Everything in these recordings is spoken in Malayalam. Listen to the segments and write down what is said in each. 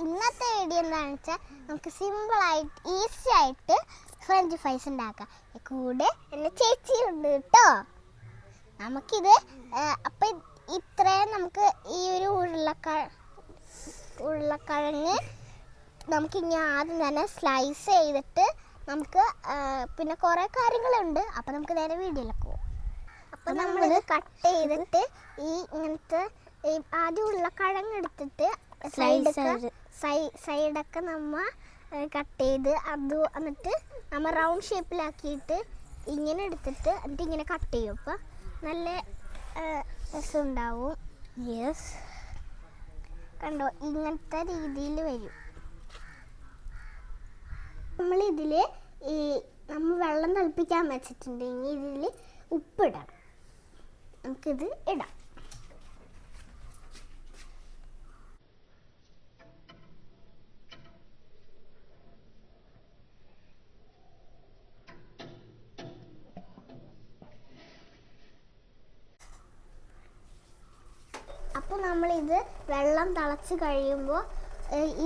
ഇന്നത്തെ വീഡിയോ എന്താണെന്ന് വെച്ചാൽ നമുക്ക് സിമ്പിളായിട്ട് ഈസി ആയിട്ട് ഫ്രഞ്ച് ഫ്രൈസ് ഉണ്ടാക്കാം. കൂടെ എൻ്റെ ചേച്ചിയുണ്ട് കേട്ടോ. നമുക്കിത് അപ്പം ഇത്രയും നമുക്ക് ഈ ഒരു ഉരുളക്കിഴങ്ങ് നമുക്കിനി ആദ്യം തന്നെ സ്ലൈസ് ചെയ്തിട്ട് നമുക്ക് പിന്നെ കുറേ കാര്യങ്ങളുണ്ട്. അപ്പം നമുക്ക് നേരെ വീഡിയോയിലേക്ക് പോകും. അപ്പം നമ്മളിത് കട്ട് ചെയ്തിട്ട് ഈ ഇങ്ങനത്തെ ആദ്യം ഉരുളക്കിഴങ്ങ് എടുത്തിട്ട് സൈഡൊക്കെ നമ്മൾ കട്ട് ചെയ്ത് എന്നിട്ട് നമ്മൾ റൗണ്ട് ഷേപ്പിലാക്കിയിട്ട് ഇങ്ങനെ എടുത്തിട്ട് എന്നിട്ട് ഇങ്ങനെ കട്ട് ചെയ്യും. അപ്പം നല്ല രസമുണ്ടാവും. യെസ്, കണ്ടോ, ഇങ്ങനത്തെ രീതിയിൽ വരും. നമ്മളിതിൽ നമ്മൾ വെള്ളം തിളപ്പിക്കാൻ വെച്ചിട്ടുണ്ടെങ്കിൽ ഇതിൽ ഉപ്പിടണം. നമുക്കിത് ഇടാം. അപ്പോൾ നമ്മളിത് വെള്ളം തിളച്ച് കഴിയുമ്പോൾ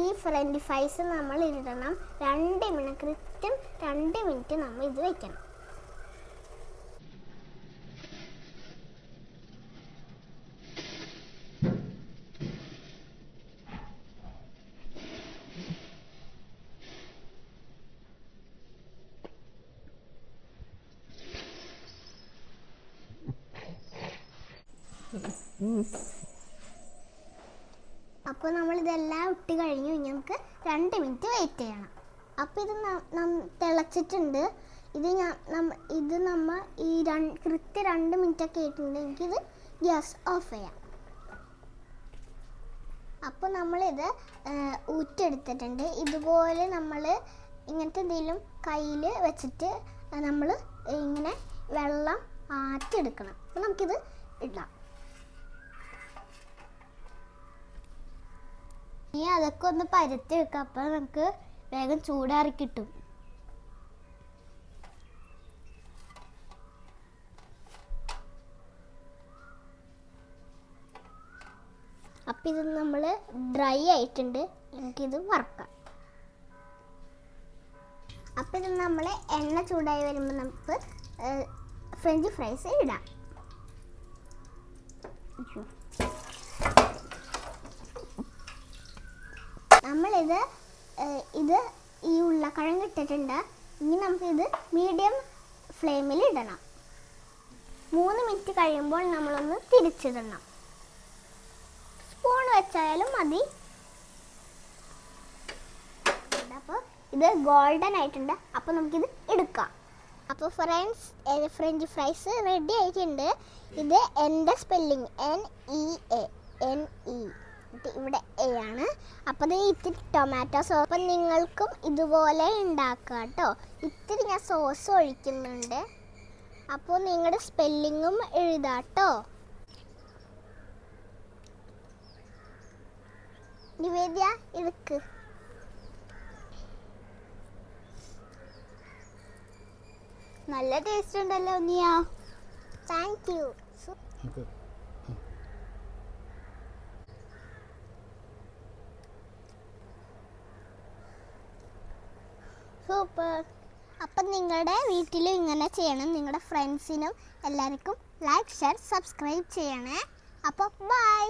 ഈ ഫ്രഞ്ച് ഫ്രൈസ് നമ്മൾ ഇടണം. 2 മിനിറ്റ്, കൃത്യം 2 മിനിറ്റ് നമ്മൾ ഇത് വെക്കണം. അപ്പോൾ നമ്മളിതെല്ലാം ഇട്ട് കഴിഞ്ഞു. ഇനി നമുക്ക് 2 മിനിറ്റ് വെയിറ്റ് ചെയ്യണം. അപ്പോൾ ഇത് തിളച്ചിട്ടുണ്ട്. ഇത് നമ്മൾ ഈ കൃത്യം 2 മിനിറ്റ് ഒക്കെ ആയിട്ടുണ്ട്. എനിക്കിത് ഗ്യാസ് ഓഫ് ചെയ്യാം. അപ്പോൾ നമ്മളിത് ഊറ്റെടുത്തിട്ടുണ്ട്. ഇതുപോലെ നമ്മൾ ഇങ്ങനത്തെ എന്തെങ്കിലും കയ്യിൽ വെച്ചിട്ട് നമ്മൾ ഇങ്ങനെ വെള്ളം ആറ്റിയെടുക്കണം. അപ്പോൾ നമുക്കിത് ഇടാം. ഇനി അതൊക്കെ ഒന്ന് പരത്തി വെക്കാം. അപ്പോൾ നമുക്ക് വേഗം ചൂടാറി കിട്ടും. അപ്പം ഇത് നമ്മൾ ഡ്രൈ ആയിട്ടുണ്ട്. എനിക്കിത് വറക്കാം. അപ്പം ഇത് നമ്മൾ എണ്ണ ചൂടായി വരുമ്പോൾ നമുക്ക് ഫ്രഞ്ച് ഫ്രൈസ് ഇടാം. നമ്മളിത് ഈ ഉരുളക്കിഴങ്ങ് ഇട്ടിട്ടുണ്ട്. ഇനി നമുക്കിത് മീഡിയം ഫ്ലെയിമിൽ ഇടണം. 3 മിനിറ്റ് കഴിയുമ്പോൾ നമ്മളൊന്ന് തിരിച്ചിടണം. സ്പൂൺ വെച്ചാലും മതി. അപ്പോൾ ഇത് ഗോൾഡൻ ആയിട്ടുണ്ട്. അപ്പോൾ നമുക്കിത് എടുക്കാം. അപ്പോൾ ഫ്രണ്ട്സ്, ഫ്രഞ്ച് ഫ്രൈസ് റെഡി ആയിട്ടുണ്ട്. ഇത് എൻ്റെ സ്പെല്ലിങ് NEA ഇവിടെ എ ആണ്. അപ്പോൾ ഇത് ഇത്തിരി ടൊമാറ്റോ സോസ്. അപ്പം നിങ്ങൾക്കും ഇതുപോലെ ഉണ്ടാക്കാം കേട്ടോ. ഇത്തിരി ഞാൻ സോസ് ഒഴിക്കുന്നുണ്ട്. അപ്പോൾ നിങ്ങളുടെ സ്പെല്ലിങ്ങും എഴുതാട്ടോ. നിവേദ്യ, ഇതൊക്കെ നല്ല ടേസ്റ്റ് ഉണ്ടല്ലോ നിയ. Thank you. സൂപ്പർ. അപ്പം നിങ്ങളുടെ വീട്ടിലും ഇങ്ങനെ ചെയ്യണം. നിങ്ങളുടെ ഫ്രണ്ട്സിനും എല്ലാവർക്കും ലൈക്ക്, ഷെയർ, സബ്സ്ക്രൈബ് ചെയ്യണേ. അപ്പോൾ ബൈ.